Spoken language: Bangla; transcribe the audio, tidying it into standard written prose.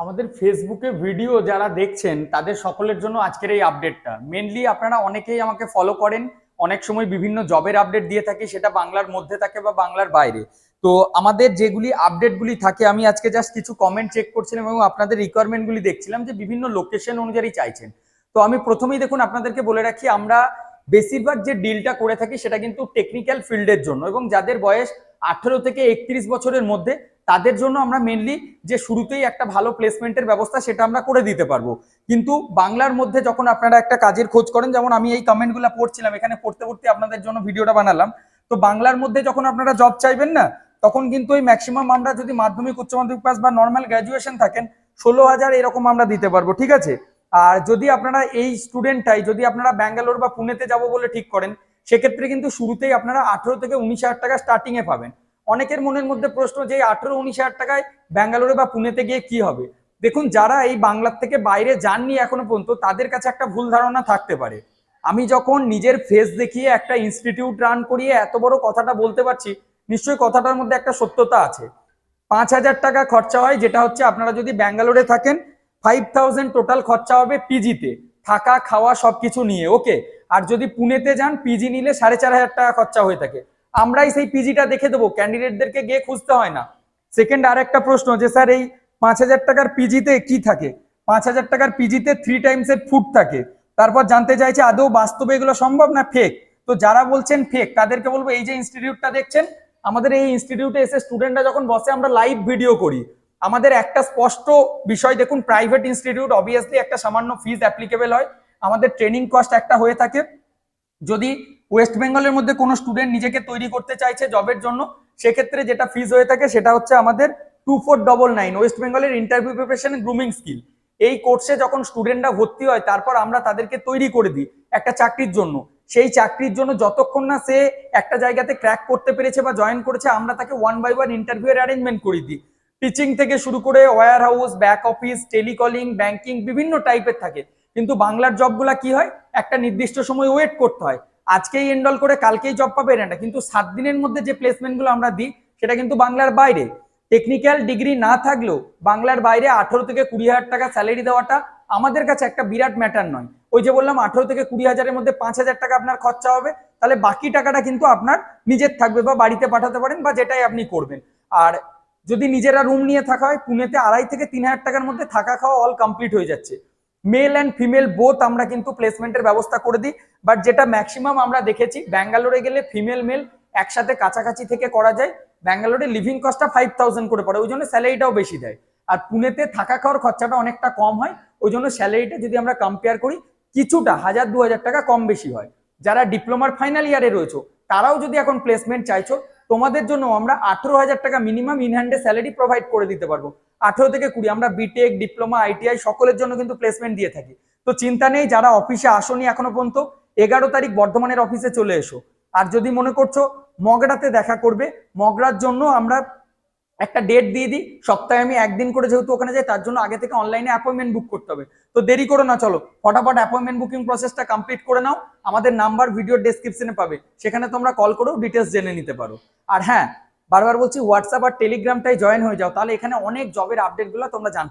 আমাদের ফেসবুকে ভিডিও যারা দেখছেন তাদের সকলের জন্য আজকের এই আপডেটটা মেনলি আপনারা অনেকেই আমাকে ফলো করেন। অনেক সময় বিভিন্ন জবের আপডেট দিয়ে থাকি, সেটা বাংলার মধ্যে থাকে বা বাংলার বাইরে। তো আমাদের যেগুলি আপডেটগুলি থাকে, আমি আজকে জাস্ট কিছু কমেন্ট চেক করছিলাম এবং আপনাদের রিকোয়ারমেন্টগুলি দেখছিলাম যে বিভিন্ন লোকেশন অনুযায়ী চাইছেন। তো আমি প্রথমেই দেখুন আপনাদেরকে বলে রাখি, আমরা বেশিরভাগ যে ডিলটা করে থাকি সেটা কিন্তু টেকনিক্যাল ফিল্ডের জন্য, এবং যাদের বয়স 18 থেকে 31 বছরের মধ্যে তাদের জন্য আমরা মেনলি যে শুরুতেই একটা ভালো প্লেসমেন্টের ব্যবস্থা সেটা আমরা করে দিতে পারবো। কিন্তু বাংলার মধ্যে যখন আপনারা একটা কাজের খোঁজ করেন, যেমন আমি এই কমেন্টগুলো পড়ছিলাম, এখানে পড়তে পড়তে আপনাদের জন্য ভিডিওটা বানালাম। তো বাংলার মধ্যে যখন আপনারা জব চাইবেন না, তখন কিন্তু ওই ম্যাক্সিমাম আমরা যদি মাধ্যমিক উচ্চ মাধ্যমিক পাস বা নর্মাল গ্র্যাজুয়েশন থাকেন, 16,000 এরকম আমরা দিতে পারবো, ঠিক আছে। আর যদি আপনারা এই স্টুডেন্টটাই যদি আপনারা ব্যাঙ্গালোর বা পুনেতে যাব বলে ঠিক করেন, সেক্ষেত্রে কিন্তু শুরুতেই আপনারা 18 থেকে 19 হাজার টাকা স্টার্টিং এ পাবেন। অনেকের মনের মধ্যে প্রশ্ন যে 18-19 হাজার টাকায় ব্যাঙ্গালোরে বা পুনেতে গিয়ে কি হবে। দেখুন, যারা এই বাংলার থেকে বাইরে যাননি এখনো পর্যন্ত, তাদের কাছে একটা ভুল ধারণা থাকতে পারে। আমি যখন নিজের ফেস দেখিয়ে একটা ইনস্টিটিউট রান করিয়ে এত বড় কথাটা বলতে পারছি, নিশ্চয়ই কথাটার মধ্যে একটা সত্যতা আছে। 5,000 টাকা খরচা হয়, যেটা হচ্ছে আপনারা যদি ব্যাঙ্গালোরে থাকেন 5,000 টোটাল খরচা হবে পিজিতে, থাকা খাওয়া সবকিছু নিয়ে, ওকে। আর যদি পুনেতে যান, পিজি নিলে 4,500 টাকা খরচা হয়ে থাকে। আমরাই সেই পিজিটা দেখে দেবো, ক্যান্ডিডেটদেরকে গিয়ে খুঁজতে হয় না। সেকেন্ড আর একটা প্রশ্ন যে স্যার এই 5,000 টাকার পিজিতে কি থাকে? 5,000 টাকার পিজিতে 3 টাইমসের ফুড থাকে। তারপর জানতে চাইছে আদৌ বাস্তবে এগুলো সম্ভব না ফেক। তো যারা বলছেন ফেক, তাদেরকে বলবো এই যে ইনস্টিটিউটটা দেখছেন, আমাদের এই ইনস্টিটিউটে এসে স্টুডেন্টরা যখন বসে, আমরা লাইভ ভিডিও করি। আমাদের একটা স্পষ্ট বিষয় দেখুন, প্রাইভেট ইনস্টিটিউট, অবভিয়াসলি একটা সামান্য ফিজ অ্যাপ্লিকেবল হয়। আমাদের ট্রেনিং কস্ট একটা হয়ে থাকে। যদি ওয়েস্ট বেঙ্গলের মধ্যে কোনো স্টুডেন্ট নিজেকে তৈরি করতে চাইছে জবের জন্য, সেক্ষেত্রে যেটা ফিজ হয়ে থাকে সেটা হচ্ছে আমাদের 2499, ওয়েস্ট বেঙ্গলের ইন্টারভিউ প্রিপারেশন গ্রুমিং স্কিল। এই কোর্সে যখন স্টুডেন্টরা ভর্তি হয়, তারপর আমরা তাদেরকে তৈরি করে দিই একটা চাকরির জন্য। সেই চাকরির জন্য যতক্ষণ না সে একটা জায়গাতে ক্র্যাক করতে পেরেছে বা জয়েন করেছে, আমরা তাকে 1 বাই 1 ইন্টারভিউ এর অ্যারেঞ্জমেন্ট করে দিই। টিচিং থেকে শুরু করে warehouse, back office, telecalling, banking, বিভিন্ন টাইপের থাকে। কিন্তু বাংলার জবগুলা কি হয়, একটা নির্দিষ্ট সময় ওয়েট করতে হয়। আজকেই এনরোল করে কালকেই জব পাবে এটা, কিন্তু 7 দিনের মধ্যে যে প্লেসমেন্টগুলো আমরা দিই সেটা কিন্তু বাংলার বাইরে। টেকনিক্যাল ডিগ্রি না থাকলেও বাংলার বাইরে 18 থেকে 20 হাজার টাকা স্যালারি দেওয়াটা আমাদের কাছে একটা বিরাট ম্যাটার নয়। ওই যে বললাম 18 থেকে 20 হাজারের মধ্যে 5,000 টাকা আপনার খরচা হবে, তাহলে বাকি টাকাটা কিন্তু আপনার নিজের থাকবে বা বাড়িতে পাঠাতে পারেন বা যেটাই আপনি করবেন। আর যদি নিজেরা রুম নিয়ে থাকা হয়, পুনেতে 2,500 থেকে 3,000 টাকার মধ্যে থাকা খাওয়া অল কমপ্লিট হয়ে যাচ্ছে। মেল অ্যান্ড ফিমেল বোথ আমরা কিন্তু প্লেসমেন্টের ব্যবস্থা করে দিই। বাট যেটা ম্যাক্সিমাম আমরা দেখেছি, ব্যাঙ্গালোরে গেলে ফিমেল মেল একসাথে কাছাকাছি থেকে করা যায়। ব্যাঙ্গালোরে লিভিং কস্টটা 5,000 করে পড়ে, ওই জন্য স্যালারিটাও বেশি দেয়। আর পুনেতে থাকা খাওয়ার খরচাটা অনেকটা কম হয়, ওই জন্য স্যালারিটা যদি আমরা কম্পেয়ার করি, কিছুটা 1,000-2,000 টাকা কম বেশি হয়। যারা ডিপ্লোমার ফাইনাল ইয়ারে রয়েছে, তারাও যদি এখন প্লেসমেন্ট চাইছো, তোমাদের জন্য আমরা 18,000 টাকা মিনিমাম ইন হ্যান্ডে স্যালারি প্রোভাইড করে দিতে পারবো। 18 থেকে 20 আমরা বিটেক, ডিপ্লোমা, আইটিআই সকলের জন্য কিন্তু প্লেসমেন্ট দিয়ে থাকি। তো চিন্তা নেই, যারা অফিসে আসনি এখনো পর্যন্ত, 11 তারিখ বর্ধমানের অফিসে চলে এসো। আর যদি মনে করছো মগরাতে দেখা করবে, মগরার জন্য আমরা একটা ডেট দিয়ে দিই, সপ্তাহে আমি একদিন করে যেহেতু ওখানে যাই, তার জন্য আগে থেকে অনলাইনে অ্যাপয়েন্টমেন্ট বুক করতে হবে। তো দেরি করো না, চলো ফটাফট অ্যাপয়েন্টমেন্ট বুকিং প্রসেসটা কমপ্লিট করে নাও। আমাদের নাম্বার ভিডিও ডেসক্রিপশনে পাবে, সেখানে তোমরা কল করেও ডিটেলস জেনে নিতে পারো। আর হ্যাঁ, বারবার বলছি, হোয়াটসঅ্যাপ আর টেলিগ্রামটাই জয়েন হয়ে যাও, তাহলে এখানে অনেক জবের আপডেটগুলো তোমরা জানতে পারো।